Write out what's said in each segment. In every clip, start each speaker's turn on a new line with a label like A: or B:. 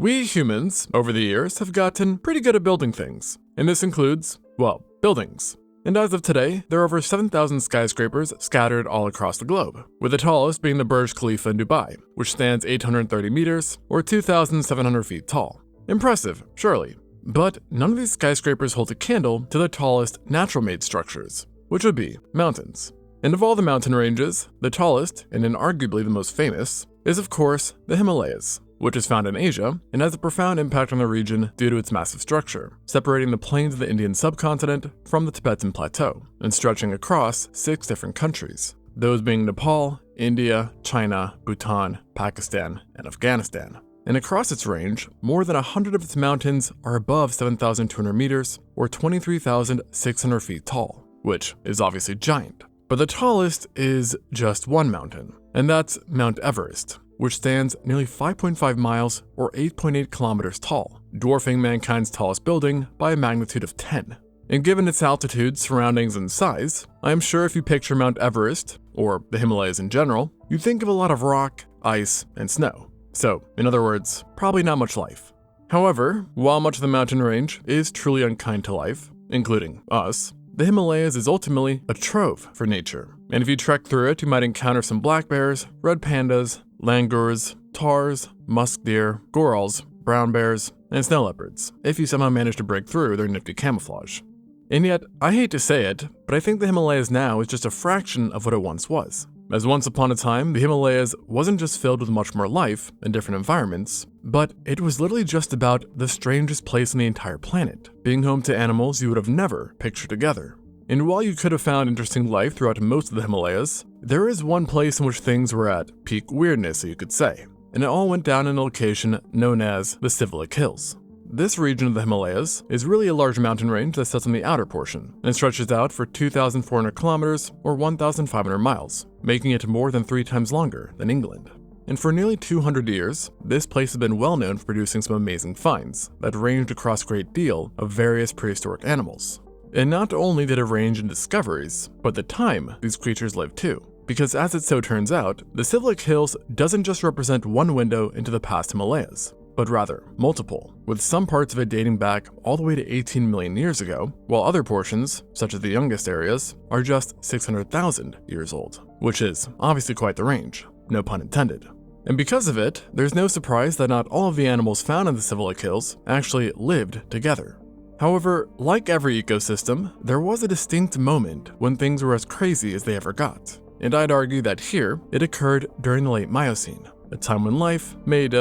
A: We humans, over the years, have gotten pretty good at building things. And this includes, well, buildings. And as of today, there are over 7,000 skyscrapers scattered all across the globe, with the tallest being the Burj Khalifa in Dubai, which stands 830 meters, or 2,700 feet tall. Impressive, surely. But none of these skyscrapers hold a candle to the tallest natural-made structures, which would be mountains. And of all the mountain ranges, the tallest, and inarguably the most famous, is of course the Himalayas, which is found in Asia and has a profound impact on the region due to its massive structure, separating the plains of the Indian subcontinent from the Tibetan plateau, and stretching across 6 different countries, those being Nepal, India, China, Bhutan, Pakistan, and Afghanistan. And across its range, more than 100 of its mountains are above 7,200 meters, or 23,600 feet tall, which is obviously giant. But the tallest is just one mountain, and that's Mount Everest, which stands nearly 5.5 miles or 8.8 kilometers tall, dwarfing mankind's tallest building by a magnitude of 10. And given its altitude, surroundings, and size, I am sure if you picture Mount Everest, or the Himalayas in general, you think of a lot of rock, ice, and snow. So, in other words, probably not much life. However, while much of the mountain range is truly unkind to life, including us, the Himalayas is ultimately a trove for nature. And if you trek through it, you might encounter some black bears, red pandas, langurs, taurs, musk deer, gorals, brown bears, and snow leopards, if you somehow manage to break through their nifty camouflage. And yet, I hate to say it, but I think the Himalayas now is just a fraction of what it once was. As once upon a time, the Himalayas wasn't just filled with much more life and different environments, but it was literally just about the strangest place on the entire planet, being home to animals you would have never pictured together. And while you could have found interesting life throughout most of the Himalayas, there is one place in which things were at peak weirdness, you could say, and it all went down in a location known as the Sivalik Hills. This region of the Himalayas is really a large mountain range that sits on the outer portion and stretches out for 2,400 kilometers or 1,500 miles, making it more than 3 times longer than England. And for nearly 200 years, this place has been well known for producing some amazing finds that ranged across a great deal of various prehistoric animals. And not only did it range in discoveries, but the time these creatures lived too. Because as it so turns out, the Sivalik Hills doesn't just represent one window into the past Himalayas, but rather multiple, with some parts of it dating back all the way to 18 million years ago, while other portions, such as the youngest areas, are just 600,000 years old, which is obviously quite the range, no pun intended. And because of it, there's no surprise that not all of the animals found in the Sivalik Hills actually lived together. However, like every ecosystem, there was a distinct moment when things were as crazy as they ever got. And I'd argue that here, it occurred during the late Miocene, a time when life made,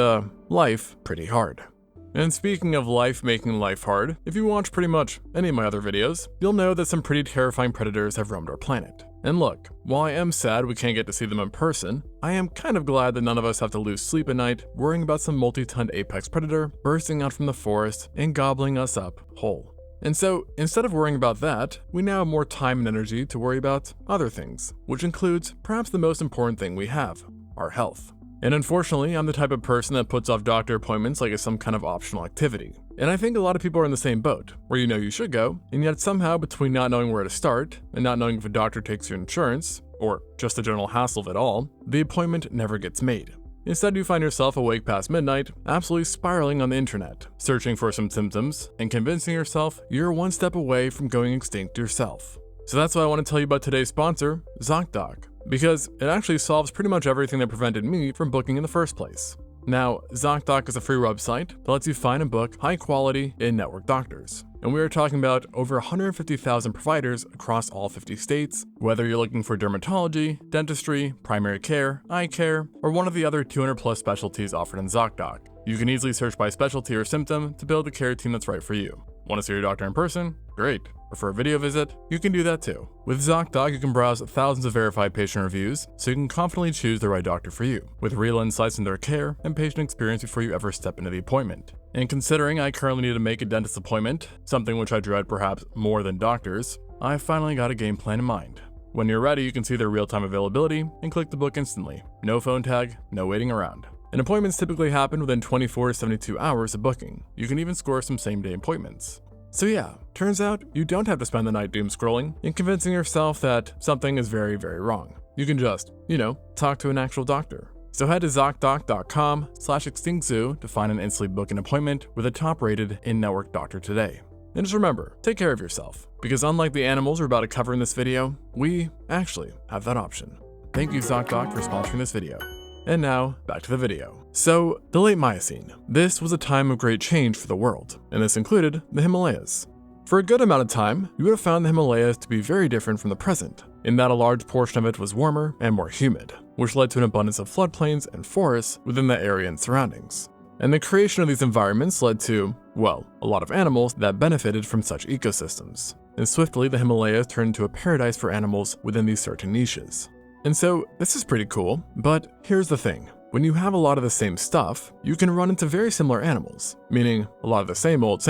A: life pretty hard. And speaking of life making life hard, if you watch pretty much any of my other videos, you'll know that some pretty terrifying predators have roamed our planet. And look, while I am sad we can't get to see them in person, I am kind of glad that none of us have to lose sleep at night worrying about some multi-ton apex predator bursting out from the forest and gobbling us up whole. And so, instead of worrying about that, we now have more time and energy to worry about other things, which includes perhaps the most important thing we have, our health. And unfortunately, I'm the type of person that puts off doctor appointments like it's some kind of optional activity. And I think a lot of people are in the same boat, where you know you should go, and yet somehow between not knowing where to start, and not knowing if a doctor takes your insurance, or just the general hassle of it all, the appointment never gets made. Instead, you find yourself awake past midnight, absolutely spiraling on the internet, searching for some symptoms, and convincing yourself you're one step away from going extinct yourself. So that's why I want to tell you about today's sponsor, ZocDoc, because it actually solves pretty much everything that prevented me from booking in the first place. Now, ZocDoc is a free website that lets you find and book high-quality, in-network doctors. And we are talking about over 150,000 providers across all 50 states, whether you're looking for dermatology, dentistry, primary care, eye care, or one of the other 200 plus specialties offered in ZocDoc. You can easily search by specialty or symptom to build a care team that's right for you. Want to see your doctor in person? Great. Prefer a video visit? You can do that too. With ZocDoc, you can browse thousands of verified patient reviews, so you can confidently choose the right doctor for you, with real insights into their care and patient experience before you ever step into the appointment. And considering I currently need to make a dentist appointment, something which I dread perhaps more than doctors, I've finally got a game plan in mind. When you're ready, you can see their real-time availability and click the book instantly. No phone tag, no waiting around. And appointments typically happen within 24 to 72 hours of booking. You can even score some same-day appointments. So yeah, turns out you don't have to spend the night doom scrolling and convincing yourself that something is very, very wrong. You can just, talk to an actual doctor. So head to ZocDoc.com/extinctzoo to find and instantly book an appointment with a top-rated in-network doctor today. And just remember, take care of yourself, because unlike the animals we're about to cover in this video, we actually have that option. Thank you ZocDoc for sponsoring this video. And now, back to the video. So, the late Miocene. This was a time of great change for the world, and this included the Himalayas. For a good amount of time, you would have found the Himalayas to be very different from the present, in that a large portion of it was warmer and more humid, which led to an abundance of floodplains and forests within that area and surroundings. And the creation of these environments led to, well, a lot of animals that benefited from such ecosystems. And swiftly, the Himalayas turned into a paradise for animals within these certain niches. And so, this is pretty cool, but here's the thing. When you have a lot of the same stuff, you can run into very similar animals, meaning a lot of the same old.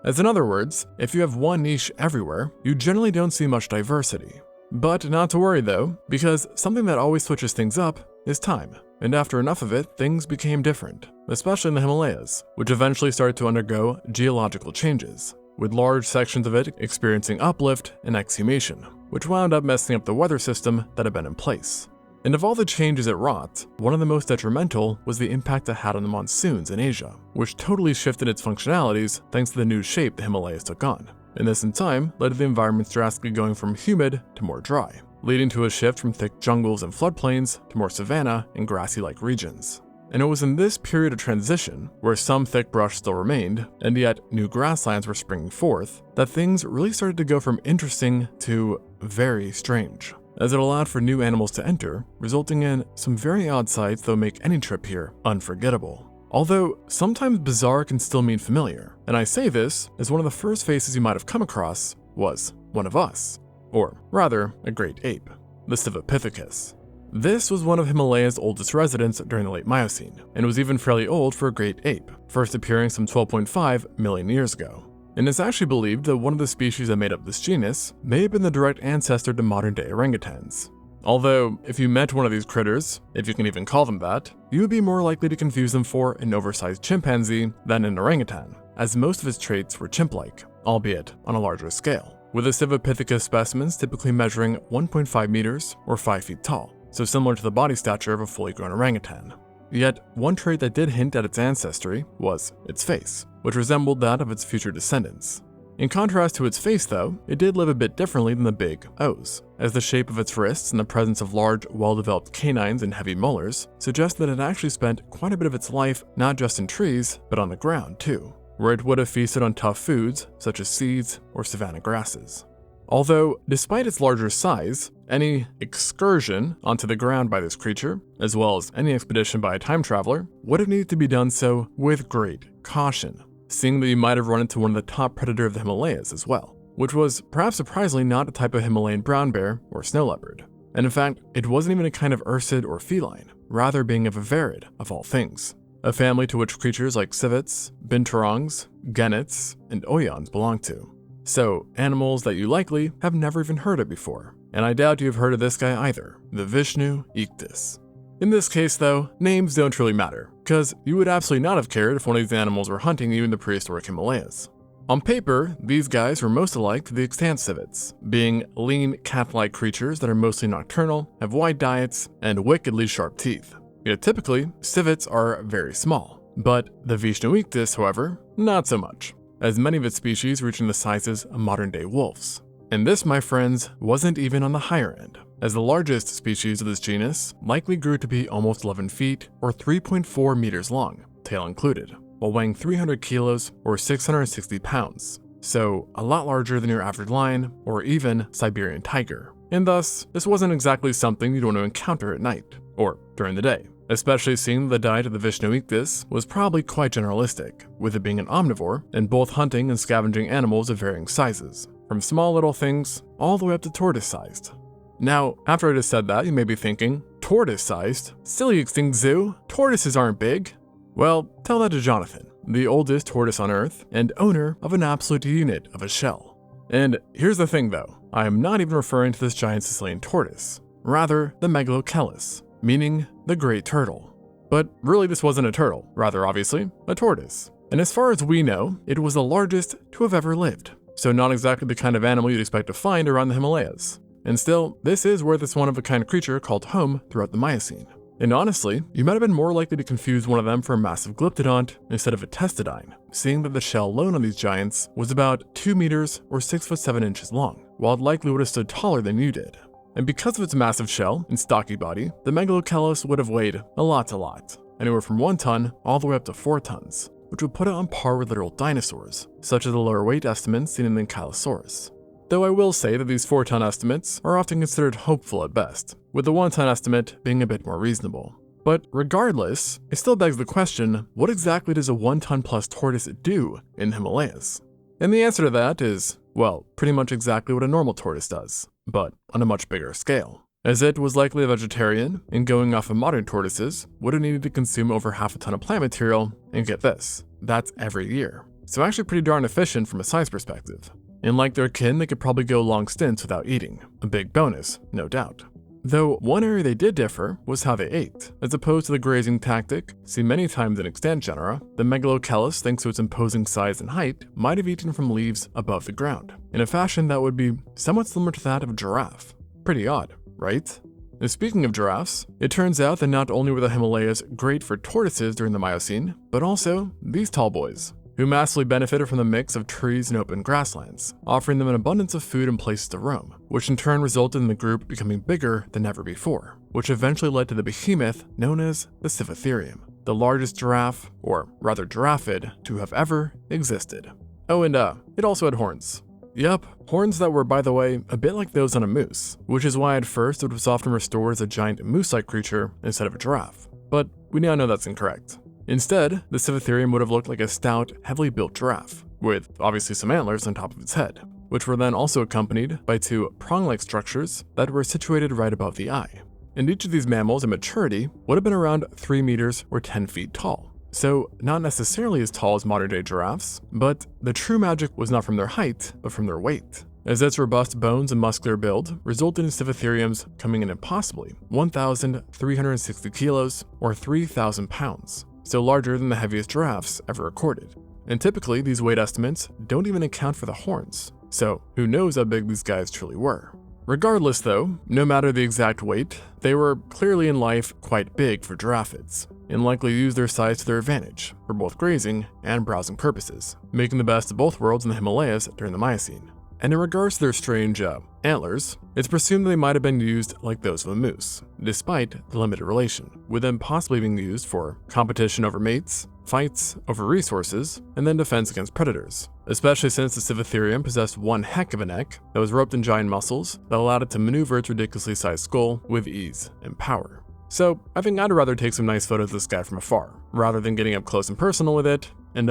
A: As in other words, if you have one niche everywhere, you generally don't see much diversity. But not to worry though, because something that always switches things up is time. And after enough of it, things became different, especially in the Himalayas, which eventually started to undergo geological changes, with large sections of it experiencing uplift and exhumation, which wound up messing up the weather system that had been in place. And of all the changes it wrought, one of the most detrimental was the impact it had on the monsoons in Asia, which totally shifted its functionalities thanks to the new shape the Himalayas took on. And this in time led to the environments drastically going from humid to more dry, leading to a shift from thick jungles and floodplains to more savanna and grassy-like regions. And it was in this period of transition, where some thick brush still remained, and yet new grasslands were springing forth, that things really started to go from interesting to very strange, as it allowed for new animals to enter, resulting in some very odd sights that would make any trip here unforgettable. Although, sometimes bizarre can still mean familiar, and I say this as one of the first faces you might have come across was one of us, or rather, a great ape, the Stivopithecus. This was one of Himalaya's oldest residents during the late Miocene, and was even fairly old for a great ape, first appearing some 12.5 million years ago. And it's actually believed that one of the species that made up this genus may have been the direct ancestor to modern-day orangutans. Although, if you met one of these critters, if you can even call them that, you would be more likely to confuse them for an oversized chimpanzee than an orangutan, as most of its traits were chimp-like, albeit on a larger scale, with the Stivopithecus specimens typically measuring 1.5 meters or 5 feet tall, so similar to the body stature of a fully grown orangutan. Yet, one trait that did hint at its ancestry was its face, which resembled that of its future descendants. In contrast to its face though, it did live a bit differently than the big O's, as the shape of its wrists and the presence of large, well-developed canines and heavy molars suggest that it actually spent quite a bit of its life not just in trees, but on the ground too, where it would have feasted on tough foods such as seeds or savanna grasses. Although, despite its larger size, any excursion onto the ground by this creature, as well as any expedition by a time traveler, would have needed to be done so with great caution, seeing that you might have run into one of the top predators of the Himalayas as well, which was perhaps surprisingly not a type of Himalayan brown bear or snow leopard. And in fact, it wasn't even a kind of ursid or feline, rather being a vivarid of all things, a family to which creatures like civets, binturongs, gennets, and oyons belong to. So, animals that you likely have never even heard of before, and I doubt you've heard of this guy either, the Vishnu ictus. In this case though, names don't really matter, because you would absolutely not have cared if one of these animals were hunting you in the prehistoric Himalayas. On paper, these guys were most alike to the extant civets, being lean cat-like creatures that are mostly nocturnal, have wide diets, and wickedly sharp teeth. Yet typically, civets are very small, but the Vishnu ictus, however, not so much, as many of its species reaching the sizes of modern-day wolves. And this, my friends, wasn't even on the higher end, as the largest species of this genus likely grew to be almost 11 feet or 3.4 meters long, tail included, while weighing 300 kilos or 660 pounds, so a lot larger than your average lion or even Siberian tiger. And thus, this wasn't exactly something you'd want to encounter at night, or during the day, especially seeing the diet of the Vishnu ictus was probably quite generalistic, with it being an omnivore and both hunting and scavenging animals of varying sizes, from small little things all the way up to tortoise-sized. Now, after I just said that, you may be thinking, tortoise-sized? Silly extinct zoo? Tortoises aren't big. Well, tell that to Jonathan, the oldest tortoise on Earth and owner of an absolute unit of a shell. And here's the thing though, I am not even referring to this giant Sicilian tortoise, rather the Megalochelys, meaning the great turtle. But really this wasn't a turtle, rather obviously, a tortoise. And as far as we know, it was the largest to have ever lived, so not exactly the kind of animal you'd expect to find around the Himalayas. And still, this is where this one-of-a-kind creature called home throughout the Miocene. And honestly, you might have been more likely to confuse one of them for a massive glyptodont instead of a testodine, seeing that the shell alone on these giants was about 2 meters or 6 foot 7 inches long, while it likely would have stood taller than you did. And because of its massive shell and stocky body, the Megalocelos would have weighed a lot, anywhere from 1 ton all the way up to 4 tons, which would put it on par with literal dinosaurs, such as the lower weight estimates seen in the Ankylosaurus. Though I will say that these 4-ton estimates are often considered hopeful at best, with the 1-ton estimate being a bit more reasonable. But regardless, it still begs the question, what exactly does a 1-ton plus tortoise do in the Himalayas? And the answer to that is, well, pretty much exactly what a normal tortoise does, but on a much bigger scale. As it was likely a vegetarian, and going off of modern tortoises, would have needed to consume over half a ton of plant material, and get this, that's every year. So actually pretty darn efficient from a size perspective. And like their kin, they could probably go long stints without eating, a big bonus, no doubt. Though one area they did differ was how they ate. As opposed to the grazing tactic seen many times in extant genera, the Megalocelos, thanks to its imposing size and height, might have eaten from leaves above the ground, in a fashion that would be somewhat similar to that of a giraffe. Pretty odd, right? And speaking of giraffes, it turns out that not only were the Himalayas great for tortoises during the Miocene, but also these tall boys, who massively benefited from the mix of trees and open grasslands, offering them an abundance of food and places to roam, which in turn resulted in the group becoming bigger than ever before, which eventually led to the behemoth known as the Scythotherium, the largest giraffe, or rather giraffid, to have ever existed. Oh, and it also had horns. Yup, horns that were, by the way, a bit like those on a moose, which is why at first it was often restored as a giant moose-like creature instead of a giraffe. But we now know that's incorrect. Instead, the Scythotherium would have looked like a stout, heavily built giraffe, with obviously some antlers on top of its head, which were then also accompanied by 2 prong-like structures that were situated right above the eye. And each of these mammals at maturity would have been around 3 meters or 10 feet tall. So not necessarily as tall as modern-day giraffes, but the true magic was not from their height, but from their weight, as its robust bones and muscular build resulted in Scythotheriums coming in at possibly 1,360 kilos or 3,000 pounds. So larger than the heaviest giraffes ever recorded. And typically, these weight estimates don't even account for the horns, so who knows how big these guys truly were. Regardless though, no matter the exact weight, they were clearly in life quite big for giraffids, and likely used their size to their advantage, for both grazing and browsing purposes, making the best of both worlds in the Himalayas during the Miocene. And in regards to their strange antlers, it's presumed they might have been used like those of a moose, despite the limited relation, with them possibly being used for competition over mates, fights over resources, and then defense against predators, especially since the Scythotherium possessed one heck of a neck that was roped in giant muscles that allowed it to maneuver its ridiculously sized skull with ease and power. So I think I'd rather take some nice photos of this guy from afar, rather than getting up close and personal with it, and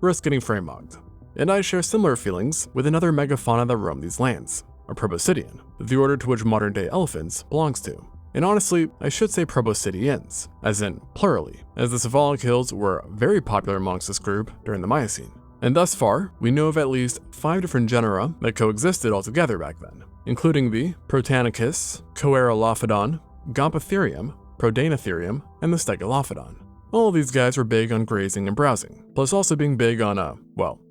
A: risk getting frame mugged. And I share similar feelings with another megafauna that roam these lands, a proboscidean, the order to which modern-day elephants belongs to. And honestly, I should say proboscideans, as in plurally, as the cephalic hills were very popular amongst this group during the Miocene. And thus far, we know of at least 5 different genera that coexisted altogether back then, including the Protanicus, Coerolophodon, Gomphotherium, Prodanotherium, and the Stegolophodon. All of these guys were big on grazing and browsing, plus also being big on,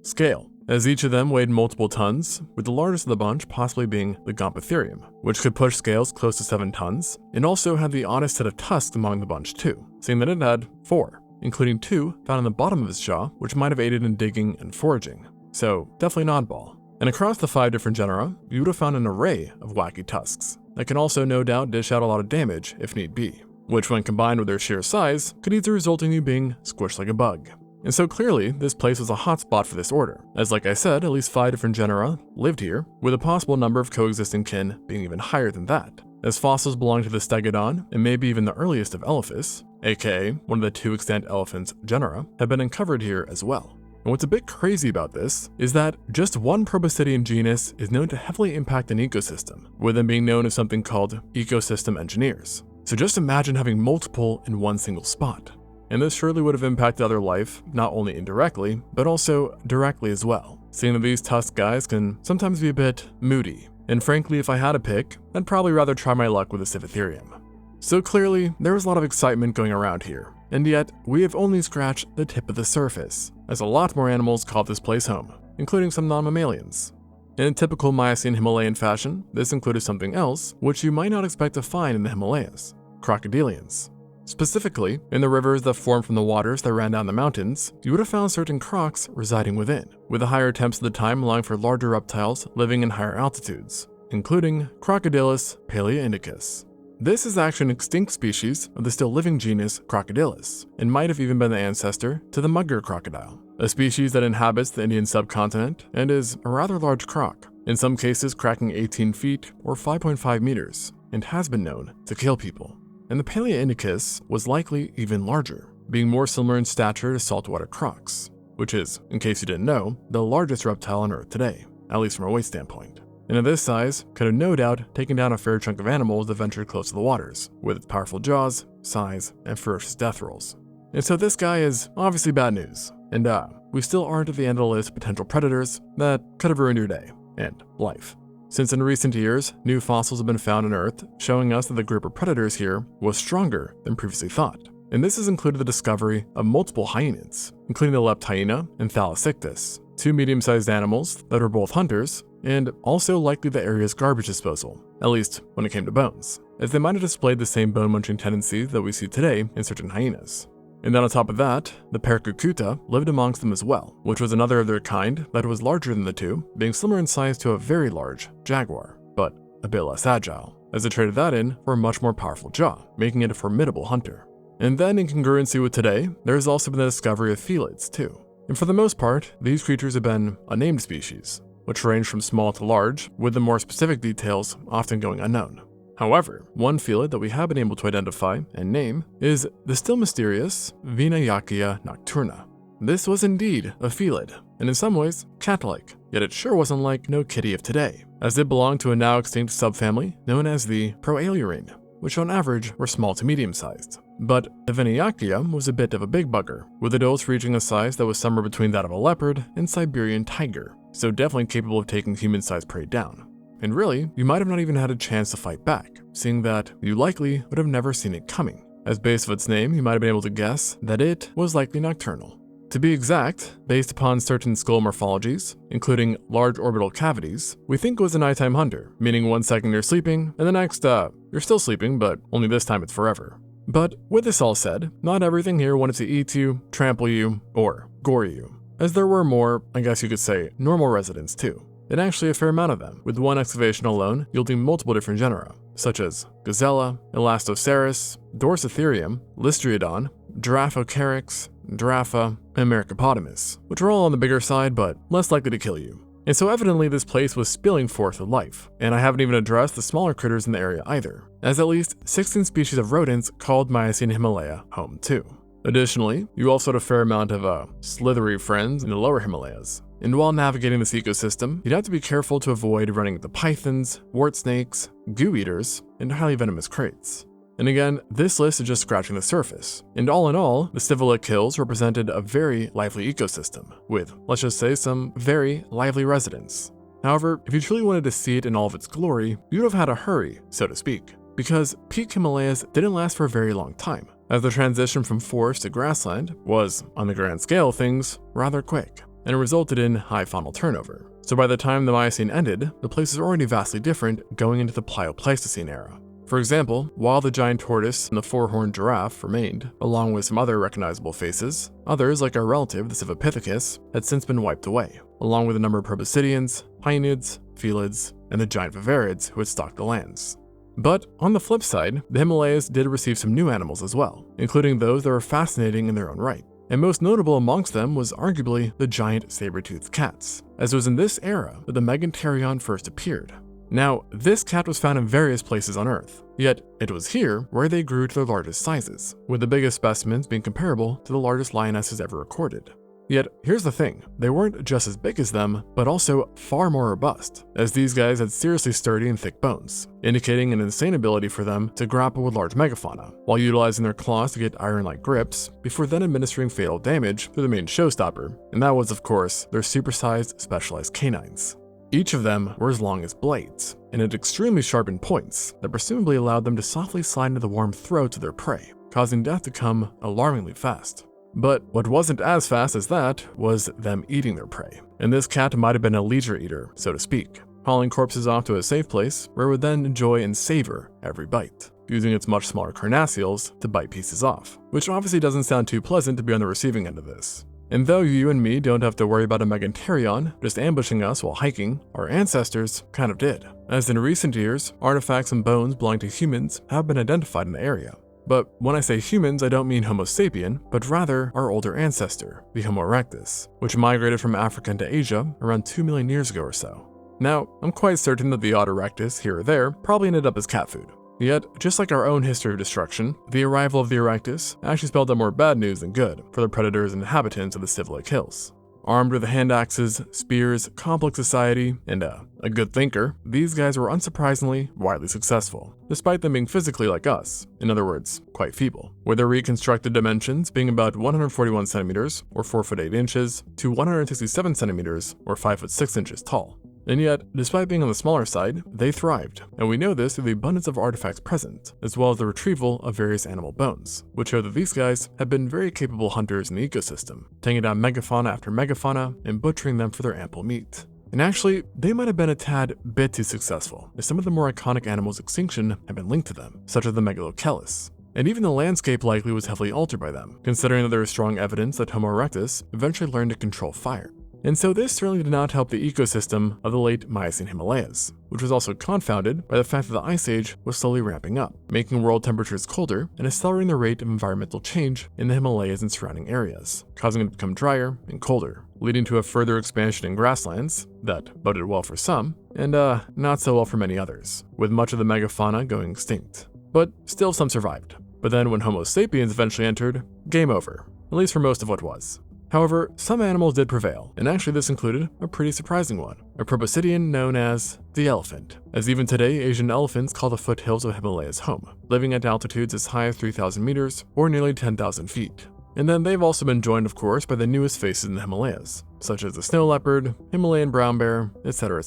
A: scale, as each of them weighed multiple tons, with the largest of the bunch possibly being the Gomphotherium, which could push scales close to 7 tons, and also had the oddest set of tusks among the bunch too, seeing that it had 4, including 2 found on the bottom of its jaw, which might have aided in digging and foraging. So definitely an oddball. And across the 5 different genera, you would have found an array of wacky tusks that can also no doubt dish out a lot of damage if need be, which when combined with their sheer size, could easily result in you being squished like a bug. And so clearly, this place was a hotspot for this order, as like I said, at least 5 different genera lived here, with a possible number of coexisting kin being even higher than that, as fossils belonging to the Stegodon, and maybe even the earliest of Elephas, aka one of the 2 extant elephants genera, have been uncovered here as well. And what's a bit crazy about this is that just one proboscidean genus is known to heavily impact an ecosystem, with them being known as something called ecosystem engineers. So just imagine having multiple in one single spot. And this surely would have impacted other life, not only indirectly, but also directly as well, seeing that these tusk guys can sometimes be a bit moody. And frankly, if I had a pick, I'd probably rather try my luck with a Scythotherium. So clearly, there was a lot of excitement going around here, and yet we have only scratched the tip of the surface, as a lot more animals call this place home, including some non-mammalians. In typical Miocene Himalayan fashion, this included something else which you might not expect to find in the Himalayas: crocodilians. Specifically, in the rivers that formed from the waters that ran down the mountains, you would have found certain crocs residing within, with the higher temps of the time allowing for larger reptiles living in higher altitudes, including Crocodylus paleoindicus. This is actually an extinct species of the still living genus Crocodylus, and might have even been the ancestor to the mugger crocodile, a species that inhabits the Indian subcontinent and is a rather large croc, in some cases cracking 18 feet or 5.5 meters, and has been known to kill people. And the paleoindicus was likely even larger, being more similar in stature to saltwater crocs, which is, in case you didn't know, the largest reptile on Earth today, at least from a weight standpoint. And at this size, could have no doubt taken down a fair chunk of animals that ventured close to the waters, with its powerful jaws, size, and ferocious death rolls. And so this guy is obviously bad news, and we still aren't at the end of the list of potential predators that could have ruined your day, and life. Since in recent years, new fossils have been found on Earth, showing us that the group of predators here was stronger than previously thought. And this has included the discovery of multiple hyenids, including the leopard hyena and Thalassictus, two medium-sized animals that are both hunters, and also likely the area's garbage disposal, at least when it came to bones, as they might have displayed the same bone-munching tendencies that we see today in certain hyenas. And then on top of that, the Percucuta lived amongst them as well, which was another of their kind that was larger than the two, being similar in size to a very large jaguar, but a bit less agile, as it traded that in for a much more powerful jaw, making it a formidable hunter. And then in congruency with today, there has also been the discovery of felids too. And for the most part, these creatures have been unnamed species, which range from small to large, with the more specific details often going unknown. However, one felid that we have been able to identify and name is the still mysterious Vinayakea nocturna. This was indeed a felid, and in some ways, cat-like, yet it sure wasn't like no kitty of today, as it belonged to a now extinct subfamily known as the Proailurine, which on average were small to medium-sized. But the Vinayakea was a bit of a big bugger, with adults reaching a size that was somewhere between that of a leopard and Siberian tiger, so definitely capable of taking human-sized prey down. And really, you might have not even had a chance to fight back, seeing that you likely would have never seen it coming, as based on its name you might have been able to guess that it was likely nocturnal. To be exact, based upon certain skull morphologies, including large orbital cavities, we think it was a nighttime hunter, meaning 1 second you're sleeping, and the next, you're still sleeping, but only this time it's forever. But with this all said, not everything here wanted to eat you, trample you, or gore you, as there were more, I guess you could say, normal residents too, and actually a fair amount of them, with one excavation alone yielding multiple different genera, such as Gazella, Elastoceras, Dorsitherium, Listriodon, Giraffocarex, Giraffa, and Mercopotamus, which are all on the bigger side but less likely to kill you. And so evidently this place was spilling forth with life, and I haven't even addressed the smaller critters in the area either, as at least 16 species of rodents called Miocene Himalaya home too. Additionally, you also had a fair amount of slithery friends in the lower Himalayas. And while navigating this ecosystem, you'd have to be careful to avoid running into pythons, wart snakes, goo eaters, and highly venomous kraits. And again, this list is just scratching the surface. And all in all, the Stivalik Hills represented a very lively ecosystem, with, let's just say, some very lively residents. However, if you truly wanted to see it in all of its glory, you'd have had to hurry, so to speak, because peak Himalayas didn't last for a very long time, as the transition from forest to grassland was, on the grand scale of things, rather quick, and it resulted in high faunal turnover. So by the time the Miocene ended, the place was already vastly different going into the Pliopleistocene era. For example, while the giant tortoise and the four-horned giraffe remained, along with some other recognizable faces, others, like our relative, the Civipithecus, had since been wiped away, along with a number of proboscideans, hyenids, felids, and the giant vivarids who had stalked the lands. But on the flip side, the Himalayas did receive some new animals as well, including those that were fascinating in their own right. And most notable amongst them was arguably the giant saber-toothed cats, as it was in this era that the Megantereon first appeared. Now, this cat was found in various places on Earth, yet it was here where they grew to their largest sizes, with the biggest specimens being comparable to the largest lionesses ever recorded. Yet, here's the thing, they weren't just as big as them, but also far more robust, as these guys had seriously sturdy and thick bones, indicating an insane ability for them to grapple with large megafauna, while utilizing their claws to get iron-like grips, before then administering fatal damage through the main showstopper, and that was, of course, their supersized, specialized canines. Each of them were as long as blades, and had extremely sharpened points that presumably allowed them to softly slide into the warm throats of their prey, causing death to come alarmingly fast. But what wasn't as fast as that was them eating their prey, and this cat might have been a leisure eater, so to speak, hauling corpses off to a safe place where it would then enjoy and savor every bite, using its much smaller carnassials to bite pieces off, which obviously doesn't sound too pleasant to be on the receiving end of this. And though you and me don't have to worry about a Megantherion just ambushing us while hiking, our ancestors kind of did, as in recent years, artifacts and bones belonging to humans have been identified in the area. But when I say humans, I don't mean Homo sapien, but rather our older ancestor, the Homo erectus, which migrated from Africa into Asia around 2 million years ago or so. Now, I'm quite certain that the odd erectus here or there probably ended up as cat food. Yet, just like our own history of destruction, the arrival of the erectus actually spelled out more bad news than good for the predators and inhabitants of the Civilized Hills. Armed with hand axes, spears, complex society, and a good thinker, these guys were unsurprisingly widely successful, despite them being physically like us, in other words, quite feeble, with their reconstructed dimensions being about 141 centimeters, or 4 foot 8 inches, to 167 centimeters, or 5 foot 6 inches tall. And yet, despite being on the smaller side, they thrived, and we know this through the abundance of artifacts present, as well as the retrieval of various animal bones, which show that these guys have been very capable hunters in the ecosystem, taking down megafauna after megafauna and butchering them for their ample meat. And actually, they might have been a tad bit too successful, as some of the more iconic animals' extinction have been linked to them, such as the Megaloceles. And even the landscape likely was heavily altered by them, considering that there is strong evidence that Homo erectus eventually learned to control fire. And so this certainly did not help the ecosystem of the late Miocene Himalayas, which was also confounded by the fact that the Ice Age was slowly ramping up, making world temperatures colder and accelerating the rate of environmental change in the Himalayas and surrounding areas, causing it to become drier and colder, leading to a further expansion in grasslands that boded well for some, and not so well for many others, with much of the megafauna going extinct. But still some survived. But then when Homo sapiens eventually entered, game over, at least for most of what was. However, some animals did prevail, and actually this included a pretty surprising one, a proboscidean known as the elephant, as even today Asian elephants call the foothills of Himalayas home, living at altitudes as high as 3,000 meters or nearly 10,000 feet. And then they've also been joined, of course, by the newest faces in the Himalayas, such as the snow leopard, Himalayan brown bear, etc.,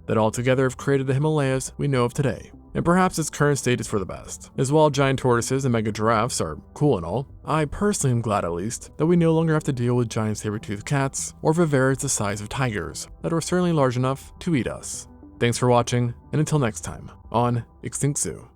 A: that all together have created the Himalayas we know of today. And perhaps its current state is for the best. As while giant tortoises and mega giraffes are cool and all, I personally am glad at least that we no longer have to deal with giant saber-toothed cats or viverrids the size of tigers that are certainly large enough to eat us. Thanks for watching, and until next time on Extinct Zoo.